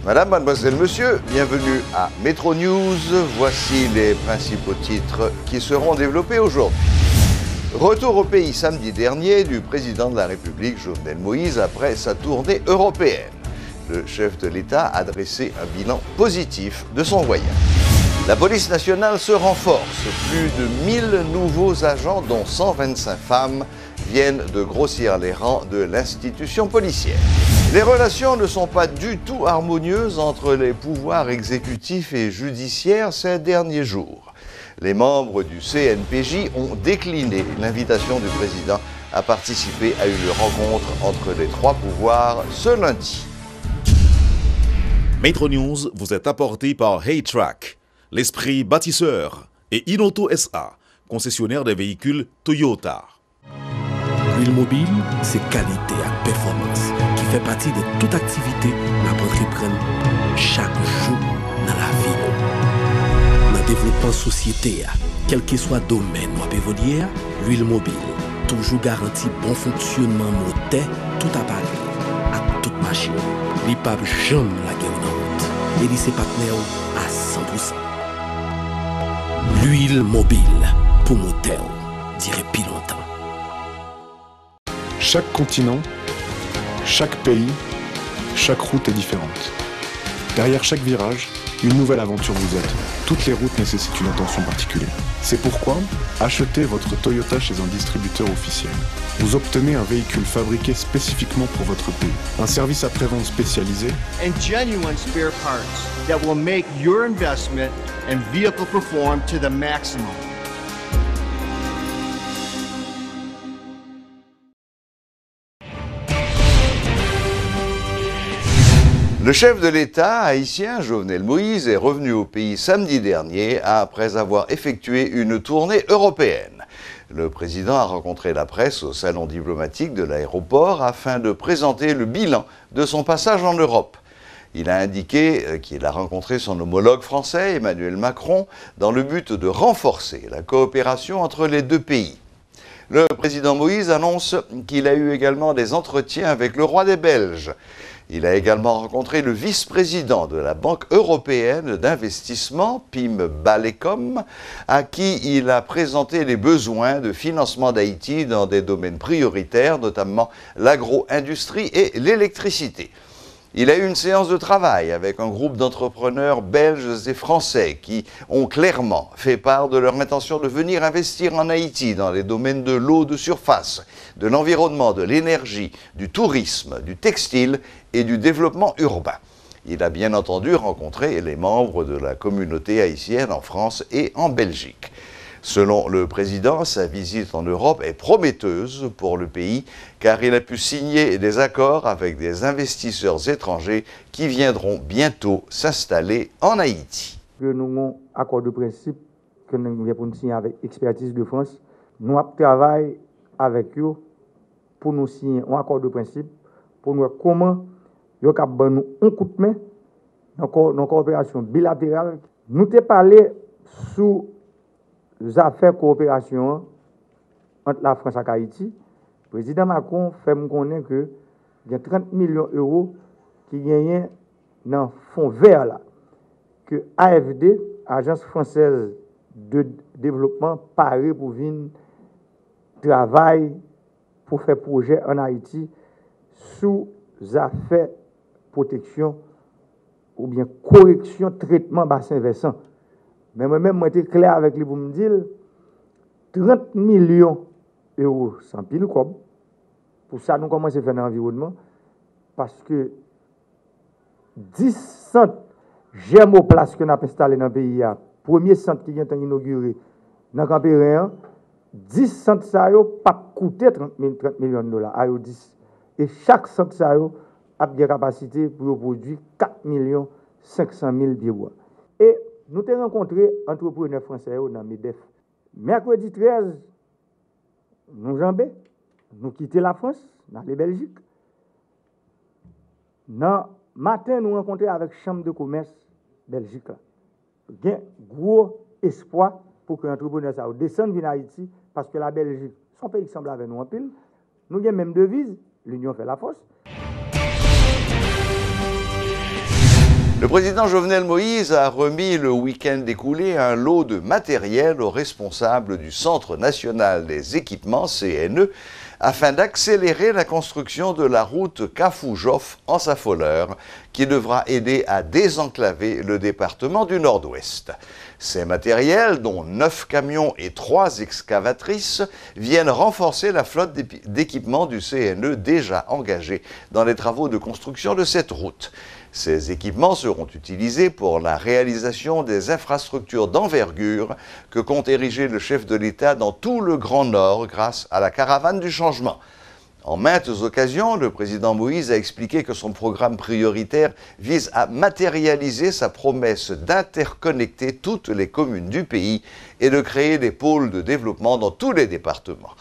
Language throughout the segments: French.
Madame, mademoiselle, monsieur, bienvenue à Métro News. Voici les principaux titres qui seront développés aujourd'hui. Retour au pays samedi dernier du président de la République, Jovenel Moïse, après sa tournée européenne. Le chef de l'État a dressé un bilan positif de son voyage. La police nationale se renforce. Plus de 1000 nouveaux agents, dont 125 femmes, viennent de grossir les rangs de l'institution policière. Les relations ne sont pas du tout harmonieuses entre les pouvoirs exécutifs et judiciaires ces derniers jours. Les membres du CNPJ ont décliné l'invitation du président à participer à une rencontre entre les trois pouvoirs ce lundi. Métro News vous est apporté par Haytrack, l'esprit bâtisseur, et Inoto SA, concessionnaire des véhicules Toyota. L'huile mobile, c'est qualité et performance qui fait partie de toute activité que nous entreprenons chaque jour dans la vie. Dans le développement de la société, quel que soit le domaine où évoluer, l'huile mobile toujours garantit bon fonctionnement moteur, tout appareil, à toute machine. Il n'y a pas jamais la guerre dans la route. Et ses partenaires à 100%. L'huile mobile pour moteur, dirait plus longtemps. Chaque continent, chaque pays, chaque route est différente. Derrière chaque virage, une nouvelle aventure vous attend. Toutes les routes nécessitent une attention particulière. C'est pourquoi, achetez votre Toyota chez un distributeur officiel. Vous obtenez un véhicule fabriqué spécifiquement pour votre pays, un service après-vente spécialisé and genuine spare parts that will make your investment and vehicle perform to the maximum. Le chef de l'État haïtien, Jovenel Moïse, est revenu au pays samedi dernier après avoir effectué une tournée européenne. Le président a rencontré la presse au salon diplomatique de l'aéroport afin de présenter le bilan de son passage en Europe. Il a indiqué qu'il a rencontré son homologue français, Emmanuel Macron, dans le but de renforcer la coopération entre les deux pays. Le président Moïse annonce qu'il a eu également des entretiens avec le roi des Belges. Il a également rencontré le vice-président de la Banque européenne d'investissement, Pim Balekom, à qui il a présenté les besoins de financement d'Haïti dans des domaines prioritaires, notamment l'agro-industrie et l'électricité. Il a eu une séance de travail avec un groupe d'entrepreneurs belges et français qui ont clairement fait part de leur intention de venir investir en Haïti dans les domaines de l'eau de surface, de l'environnement, de l'énergie, du tourisme, du textile et du développement urbain. Il a bien entendu rencontré les membres de la communauté haïtienne en France et en Belgique. Selon le président, sa visite en Europe est prometteuse pour le pays car il a pu signer des accords avec des investisseurs étrangers qui viendront bientôt s'installer en Haïti. Nous avons un accord de principe que nous avons signé avec Expertise de France. Nous travaillons avec eux pour nous signer un accord de principe pour nous voir comment nous avons nous un coup de main dans nos coopérations bilatérales. Nous avons parlé sur les affaires de coopération entre la France et Haïti. Le président Macron fait me connaître que il y a 30 millions d'euros qui gagnent dans le fonds vert là, que AFD, Agence française de développement, paraît pour venir travailler pour faire projet en Haïti sous affaires protection ou bien correction traitement bassin versant. Mais moi-même, moi, j'étais clair avec lui pour me dire 30 millions d'euros sans pile comme. Pour ça, nous commençons à faire dans l'environnement. Parce que 10 centres germoplaces que nous avons installés dans le pays, premier centre qui vient inauguré dans le Campéréen, 10 centres ça n'a pas coûté 30 millions de dollars. Et chaque centre ça a des capacités pour produire 4 500 000 pieds bois. Et nous avons rencontré entrepreneurs français dans MEDEF. Mercredi 13, nous jambé, nous quittons la France, dans la Belgique. Dans matin, nous rencontrons avec la Chambre de commerce Belgique. Il y a un gros espoir pour que les entrepreneurs descendent en Haïti, parce que la Belgique, son pays semble avec nous en pile. Nous avons même devise, l'union fait la force. Le président Jovenel Moïse a remis le week-end écoulé un lot de matériel aux responsables du Centre national des équipements, CNE, afin d'accélérer la construction de la route Kafou-Jof en Safoleur, qui devra aider à désenclaver le département du Nord-Ouest. Ces matériels, dont 9 camions et 3 excavatrices, viennent renforcer la flotte d'équipements du CNE déjà engagée dans les travaux de construction de cette route. Ces équipements seront utilisés pour la réalisation des infrastructures d'envergure que compte ériger le chef de l'État dans tout le Grand Nord grâce à la caravane du changement. En maintes occasions, le président Moïse a expliqué que son programme prioritaire vise à matérialiser sa promesse d'interconnecter toutes les communes du pays et de créer des pôles de développement dans tous les départements.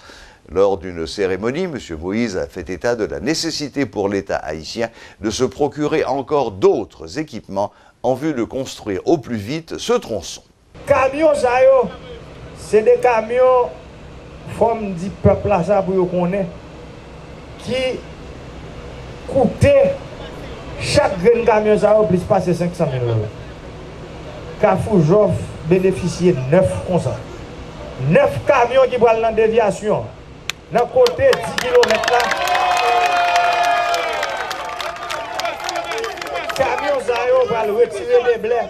Lors d'une cérémonie, M. Moïse a fait état de la nécessité pour l'État haïtien de se procurer encore d'autres équipements en vue de construire au plus vite ce tronçon. Camions, c'est des camions, forme du peuple là, ça pour qu'on ait, qui coûtaient chaque grain de camion, ça plus passer 500 000 €. Kafou-Jof bénéficiait de 9 comme ça. 9 camions qui prennent dans la déviation. Dans le côté 10 km là, camion Zayo va retirer les blés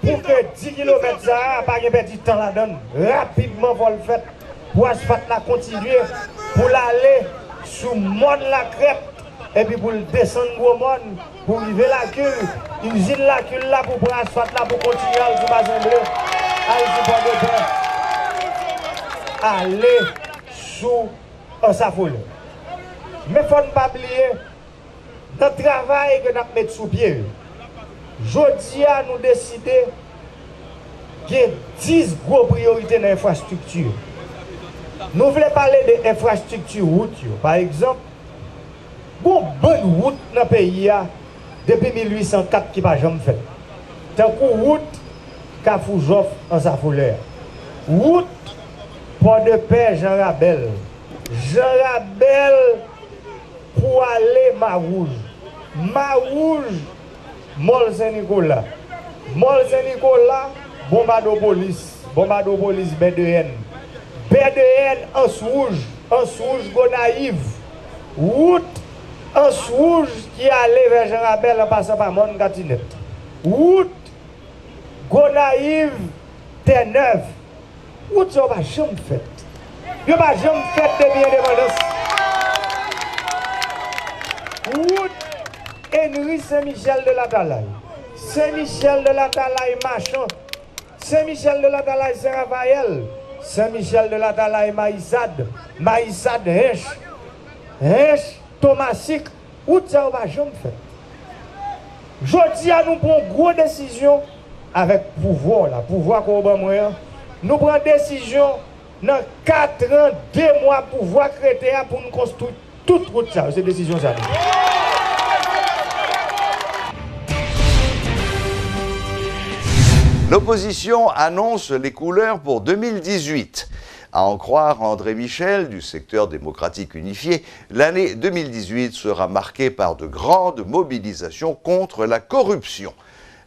pour que 10 km ça pas perdu de temps là-dedans. Rapidement pour le faire, pour l'asphalte la continuer, pour l'aller sous monde la crête et puis pour le descendre au monde, pour arriver la queue, usine la queue là pour prendre l'asphalte là pour continuer à sous bassin bleu, aller sous aller sous un Safoleur. Mais il ne faut pas oublier notre travail que nous mettons sous pied. Aujourd'hui, nous décidé qu'il y a 10 grosses priorités dans l'infrastructure. Nous voulons parler de l'infrastructure route. Par exemple, il y a une bonne route dans le pays depuis 1804 qui n'a jamais fait. Tant que route Kafou-Jof en Safoleur. Route Port-de-Paix, Jean Rabel. Jean Rabel pour aller Marouge. Marouge, Mol Saint-Nicolas. Mol Saint-Nicolas, Bombardopolis. Bombardopolis, BDN. BDN, Anse-Rouge. Anse-Rouge, Gonaïve. Route Anse-Rouge qui allait vers Jean Rabel en passant par Mon-Gatinet. Route Gonaïve, Terre-Neuve. Route, ça va jamais fait. Je ne vais jamais faire de bien-indépendance. Route Henri Saint-Michel de la Talaye. Saint-Michel de la Talaye Machan. Saint-Michel de la Talaye Saint-Raphaël. Saint-Michel de la Talaye Maïsade. Maïsade Hench. Hench Thomasik. Route ça ne va jamais faire. Aujourd'hui, nous prenons une grosse décision avec pouvoir. Le pouvoir qu'on a moyen. Nous prenons une décision. Dans 4 ans, 2 mois pour voir créer pour nous construire toute route ça. C'est décision ça. L'opposition annonce les couleurs pour 2018. À en croire André Michel du secteur démocratique unifié, l'année 2018 sera marquée par de grandes mobilisations contre la corruption.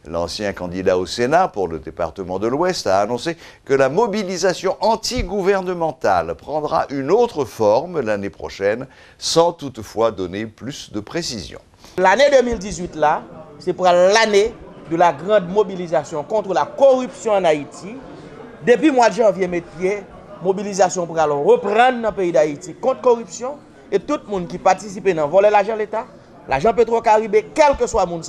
L'ancien candidat au Sénat pour le département de l'Ouest a annoncé que la mobilisation anti-gouvernementale prendra une autre forme l'année prochaine, sans toutefois donner plus de précision. L'année 2018, là, c'est pour l'année de la grande mobilisation contre la corruption en Haïti. Depuis le mois de janvier, mobilisation pour reprendre dans le pays d'Haïti contre la corruption. Et tout le monde qui participe dans voler l'argent de l'État, l'argent Petro-Caribé, quel que soit le monde,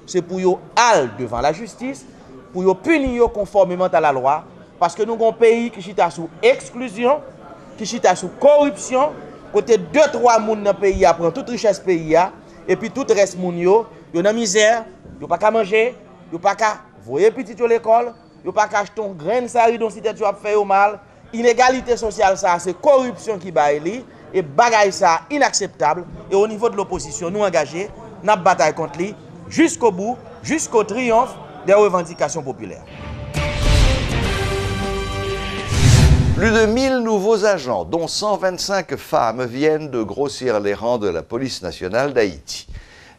c'est pour yo aller devant la justice, pour yo punir conformément à la loi, parce que nous avons un pays qui chita sous exclusion, qui chita sous corruption, côté 2-3 personnes dans le pays prennent toute richesse pays et puis tout reste moun yo dans misère, yo pas qu'à manger, yo pas qu'à voyer petit à l'école, yo pas qu'à acheter un grain de sari dont si tu as fait mal. Inégalité sociale ça, c'est corruption qui baille et bagaille ça inacceptable et au niveau de l'opposition nous engagés, n'a bataille contre lui jusqu'au bout, jusqu'au triomphe des revendications populaires. Plus de 1000 nouveaux agents, dont 125 femmes, viennent de grossir les rangs de la police nationale d'Haïti.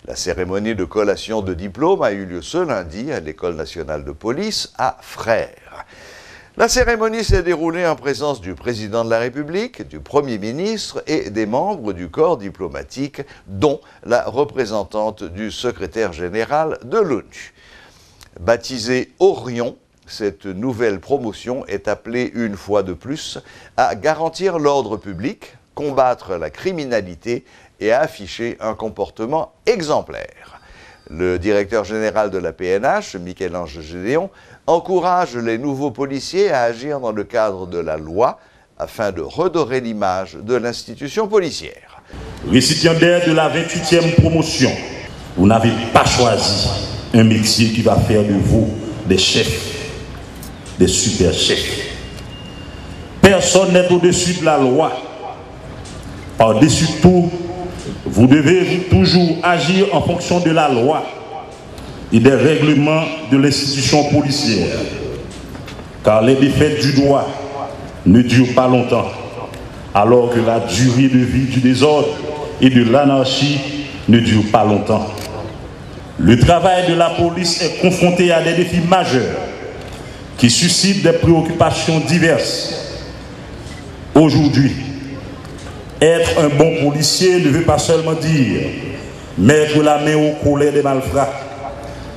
La cérémonie de collation de diplôme a eu lieu ce lundi à l'École nationale de police à Frères. La cérémonie s'est déroulée en présence du président de la République, du Premier ministre et des membres du corps diplomatique, dont la représentante du secrétaire général de l'ONU. Baptisée Orion, cette nouvelle promotion est appelée une fois de plus à garantir l'ordre public, combattre la criminalité et à afficher un comportement exemplaire. Le directeur général de la PNH, Michel-Ange Gédéon, encourage les nouveaux policiers à agir dans le cadre de la loi afin de redorer l'image de l'institution policière. Récipiendaire de la 28e promotion, vous n'avez pas choisi un métier qui va faire de vous des chefs, des super chefs. Personne n'est au-dessus de la loi. Par-dessus tout, vous devez toujours agir en fonction de la loi et des règlements de l'institution policière. Car les défaites du droit ne durent pas longtemps, alors que la durée de vie du désordre et de l'anarchie ne dure pas longtemps. Le travail de la police est confronté à des défis majeurs qui suscitent des préoccupations diverses. Aujourd'hui, être un bon policier ne veut pas seulement dire mettre la main au collet des malfrats.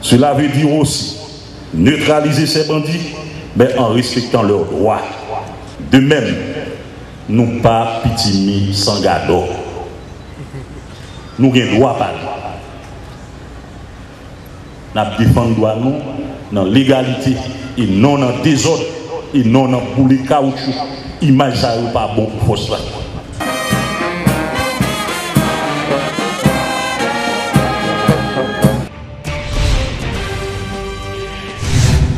Cela veut dire aussi neutraliser ces bandits, mais en respectant leurs droits. De même, nous pas pitimi sans gado. Nous avons droit pas. Nous défendons droit nous dans l'égalité et non dans le désordre et non dans le boulet caoutchouc. Image ça n'est pas bon pour ça.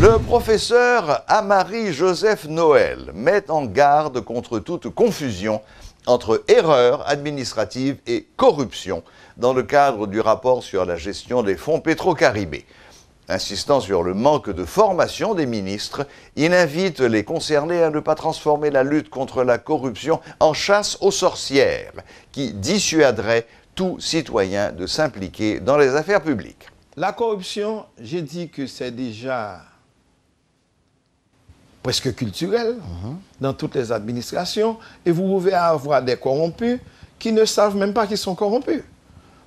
Le professeur Amaury-Joseph Noël met en garde contre toute confusion entre erreurs administratives et corruption dans le cadre du rapport sur la gestion des fonds Petro-Caribé. Insistant sur le manque de formation des ministres, il invite les concernés à ne pas transformer la lutte contre la corruption en chasse aux sorcières, qui dissuaderait tout citoyen de s'impliquer dans les affaires publiques. La corruption, j'ai dit que c'est déjà presque culturel dans toutes les administrations, et vous pouvez avoir des corrompus qui ne savent même pas qu'ils sont corrompus.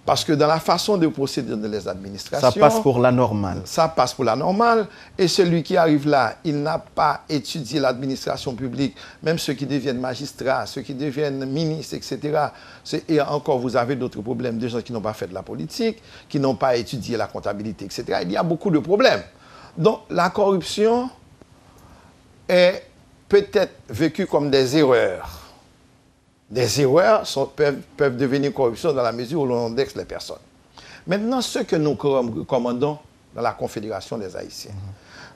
Parce que dans la façon de procéder dans les administrations... Ça passe pour la normale. Ça passe pour la normale. Et celui qui arrive là, il n'a pas étudié l'administration publique, même ceux qui deviennent magistrats, ceux qui deviennent ministres, etc. Et encore, vous avez d'autres problèmes, des gens qui n'ont pas fait de la politique, qui n'ont pas étudié la comptabilité, etc. Il y a beaucoup de problèmes. Donc, la corruption est peut-être vécue comme des erreurs. Des erreurs peuvent devenir corruption dans la mesure où l'on indexe les personnes. Maintenant, ce que nous recommandons dans la Confédération des Haïtiens,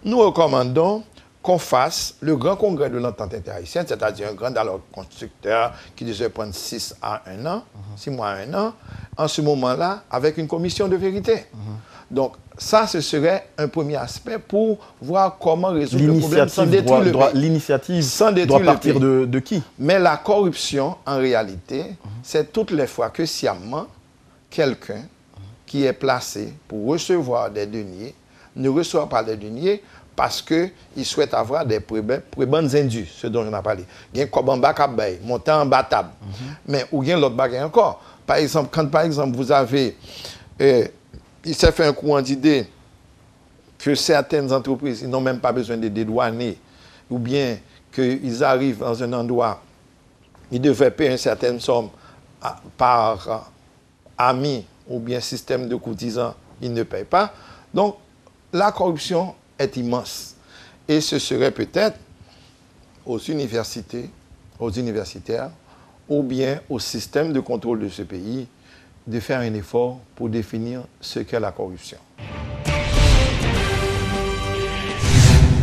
nous recommandons qu'on fasse le grand congrès de l'entente interhaïtienne, c'est-à-dire un grand dialogue constructeur qui devait prendre 6 à 1 an, 6 mois à 1 an, en ce moment-là, avec une commission de vérité. Donc, ça, ce serait un premier aspect pour voir comment résoudre le problème sans détruire le pays. L'initiative doit partir de qui? Mais la corruption, en réalité, c'est toutes les fois que sciemment, quelqu'un qui est placé pour recevoir des deniers ne reçoit pas des deniers parce qu'il souhaite avoir des prébendes indues, ce dont je n'ai parlé. Il y a un kobamba kabay, montant en batable. Mais ou bien l'autre bagaille encore. Par exemple, quand par exemple vous avez... il s'est fait un courant d'idée que certaines entreprises n'ont même pas besoin de dédouaner, ou bien qu'ils arrivent dans un endroit, ils devaient payer une certaine somme par ami ou bien système de cotisants, ils ne payent pas. Donc, la corruption est immense. Et ce serait peut-être aux universités, aux universitaires, ou bien au système de contrôle de ce pays, de faire un effort pour définir ce qu'est la corruption.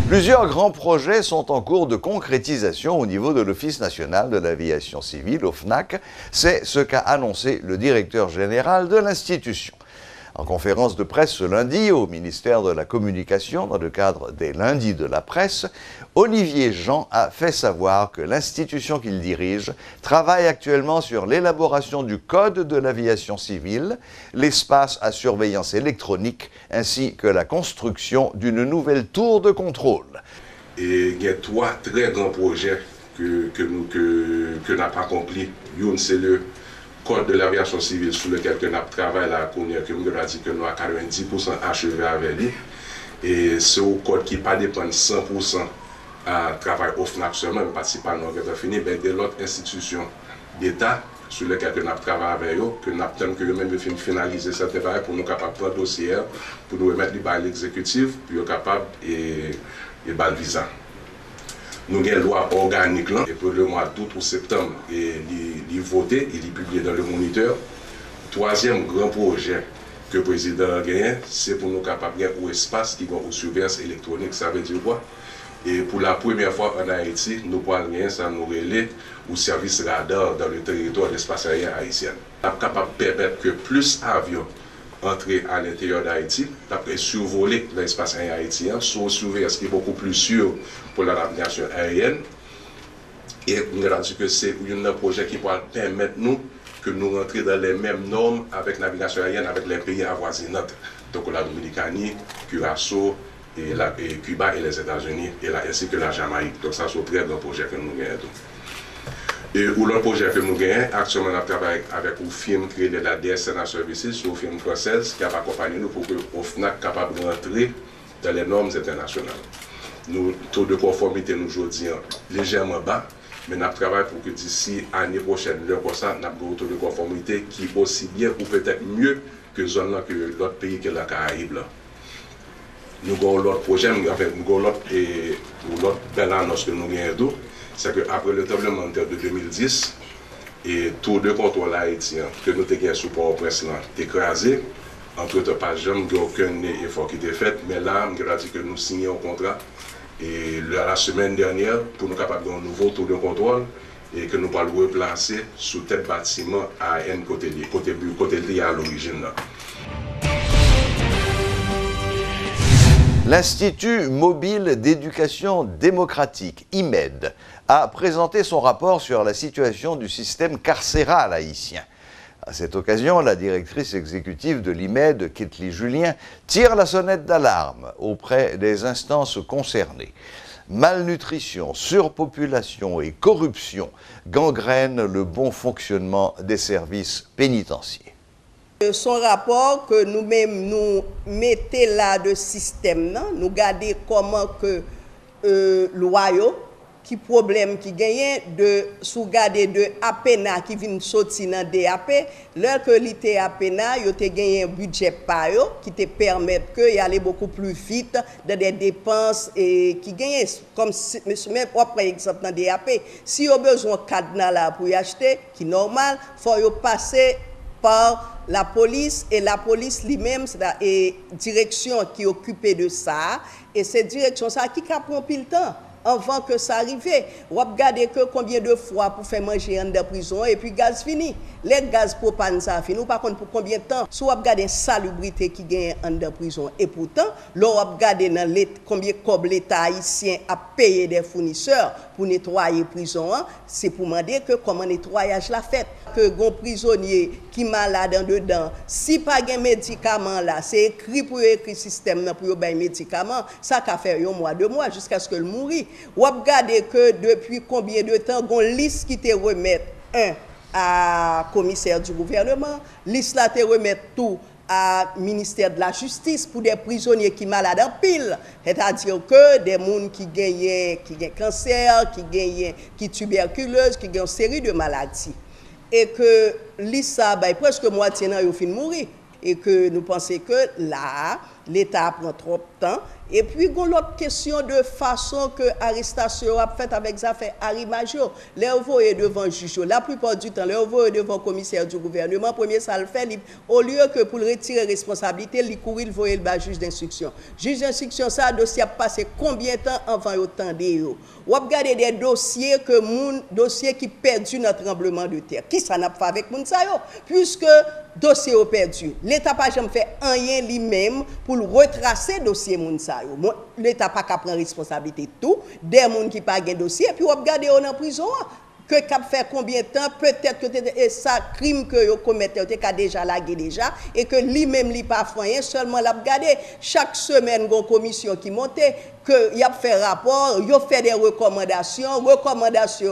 Plusieurs grands projets sont en cours de concrétisation au niveau de l'Office national de l'aviation civile, OFNAC. C'est ce qu'a annoncé le directeur général de l'institution. En conférence de presse ce lundi au ministère de la Communication, dans le cadre des lundis de la presse, Olivier Jean a fait savoir que l'institution qu'il dirige travaille actuellement sur l'élaboration du code de l'aviation civile, l'espace à surveillance électronique, ainsi que la construction d'une nouvelle tour de contrôle. Et il y a 3 très grands projets que nous avons accomplis. Une, c'est le code de l'aviation civile sur lequel nous travaillons là, que nous avons dit que nous avons 90% achevé avec lui. Et c'est un code qui ne dépend pas 100% à travail OFNAC seulement, parce que pas nous avons fini, mais de l'autre institution d'État sur lequel nous avons travaillé avec eux, que nous avons que nous-mêmes finaliser cette travail pour nous capables de prendre le dossier, pour nous remettre à l'exécutif, pour nous capables de le visa. Nous avons une loi organique là, et pour le mois d'août ou septembre, il est voté, il est publié dans le moniteur. Troisième grand projet que le président a gagné, c'est pour nous capables de un espace qui va aux surveillance électronique. Ça veut dire quoi? Et pour la première fois en Haïti, nous pourrons gagner ça nous relais au service radar dans le territoire de l'espace aérien haïtien. Nous sommes capables de permettre que plus d'avions entrent à l'intérieur d'Haïti, d'après survoler l'espace aérien haïtien, sur surveillance qui est beaucoup plus sûr pour la navigation aérienne. Et nous avons dit que c'est un projet qui pourra permettre nous que nous rentrions dans les mêmes normes avec la navigation aérienne avec les pays avoisinants, donc la Dominicanie, Curaçao, et Cuba et les États-Unis, ainsi que la Jamaïque. Donc ça, c'est un très grand projet que nous gagnons. Et l'autre projet que nous gagnons, actuellement, nous travaillons avec une firme créée de la DS National Services, c'est une firme française qui a accompagné nous pour que l'OFNAC soit capable de rentrer dans les normes internationales. Nous, taux de conformité, nous aujourd'hui légèrement bas, mais nous travaillons pour que d'ici l'année prochaine, nous avons un taux de conformité qui est aussi bien ou peut-être mieux que l'autre pays que la Caraïbe. Nous avons l'autre projet, nous avons l'autre belle annonce que nous avons, c'est qu'après le tremblement de terre de 2010, et tout de contrôle haïtien que nous avons sous Port-au-Prince écrasé, entre-temps, pas jamais aucun effort qui était fait, mais là, nous avons dit que nous signons un contrat, et la semaine dernière, pour nous capables d'un nouveau tour de contrôle, et que nous allons le replacer sous tel bâtiment à un côté lié à l'origine. L'Institut mobile d'éducation démocratique, IMED, a présenté son rapport sur la situation du système carcéral haïtien. À cette occasion, la directrice exécutive de l'IMED, Ketli Julien, tire la sonnette d'alarme auprès des instances concernées. Malnutrition, surpopulation et corruption gangrènent le bon fonctionnement des services pénitentiaires. Son rapport que nous-mêmes nous mettons là de système, nous regardons comment que loyaux, qui problème qui gagne de sous-garder de APENA qui vient sortir dans DAP, l'heure que l'ité APENA, il a gagné un budget par eux qui te permet que y aller beaucoup plus vite dans des dépenses et qui gagne comme même par exemple dans DAP, si y a besoin de cadenas là pour y acheter, qui est normal, faut y passer par la police et la police lui-même, c'est la direction qui est occupée de ça et cette direction ça qui prend pile temps avant que ça arrive. On regarde que combien de fois pour faire manger en de prison et puis gaz fini. Les gaz propane ça fini. Par contre pour combien de temps? Si on regarde la salubrité qui gagne en de prison et pourtant, l'on regarde dans combien de l'État haïtien a payé des fournisseurs pour nettoyer prison, c'est pour demander que comment nettoyage la fait. Que gon prisonnier qui malade en dedans, si pas de médicaments là, c'est écrit pour écrire système pour bailler médicaments, ça qu'a fait un mois, 2 mois jusqu'à ce que le mourir. Ou regardez que depuis combien de temps gon liste qui te remettre à commissaire du gouvernement, liste là te remettre tout à ministère de la justice pour des prisonniers qui malades en pile, c'est-à-dire que des gens qui gagnent cancer, qui tuberculose, qui gagnent une série de maladies. Et que l'ISA, presque moitié n'a fin mourir. Et que nous pensons que là, l'État prend trop de temps. Et puis, il y a l'autre question de façon que l'arrestation a fait avec ça fait Harry Major. Les envoyés devant le juge, la plupart du temps, les envoyés devant le commissaire du gouvernement, premier ça le fait, au lieu que pour retirer responsabilité, il courir, il voyer le juge d'instruction. Juge d'instruction, ça, dossier a passé combien de temps avant autant de eux? Ou regarder des dossiers dossiers qui perdu notre tremblement de terre. Qui ça n'a pas fait avec moun sa yo? Puisque dossier au perdu. L'État n'a jamais fait rien lui-même pour retracer dossier moun sa yo. L'État n'a pas qu'à prendre responsabilité tout. Des gens qui pas de dossier, puis on regarde en prison. Que cap fait combien de temps, peut-être que ça crime que vous commettez, vous avez déjà lagué déjà, et que lui-même n'a pas fait rien, seulement l'a regardé. Chaque semaine, il y a une commission qui monte, qu'il a fait rapport, il a fait des recommandations,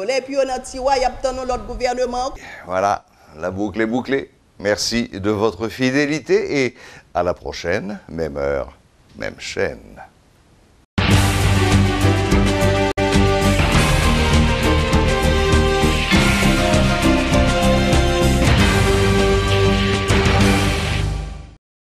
et puis on a dit, il y a l'autre gouvernement. Voilà, la boucle est bouclée. Merci de votre fidélité et à la prochaine, même heure, même chaîne.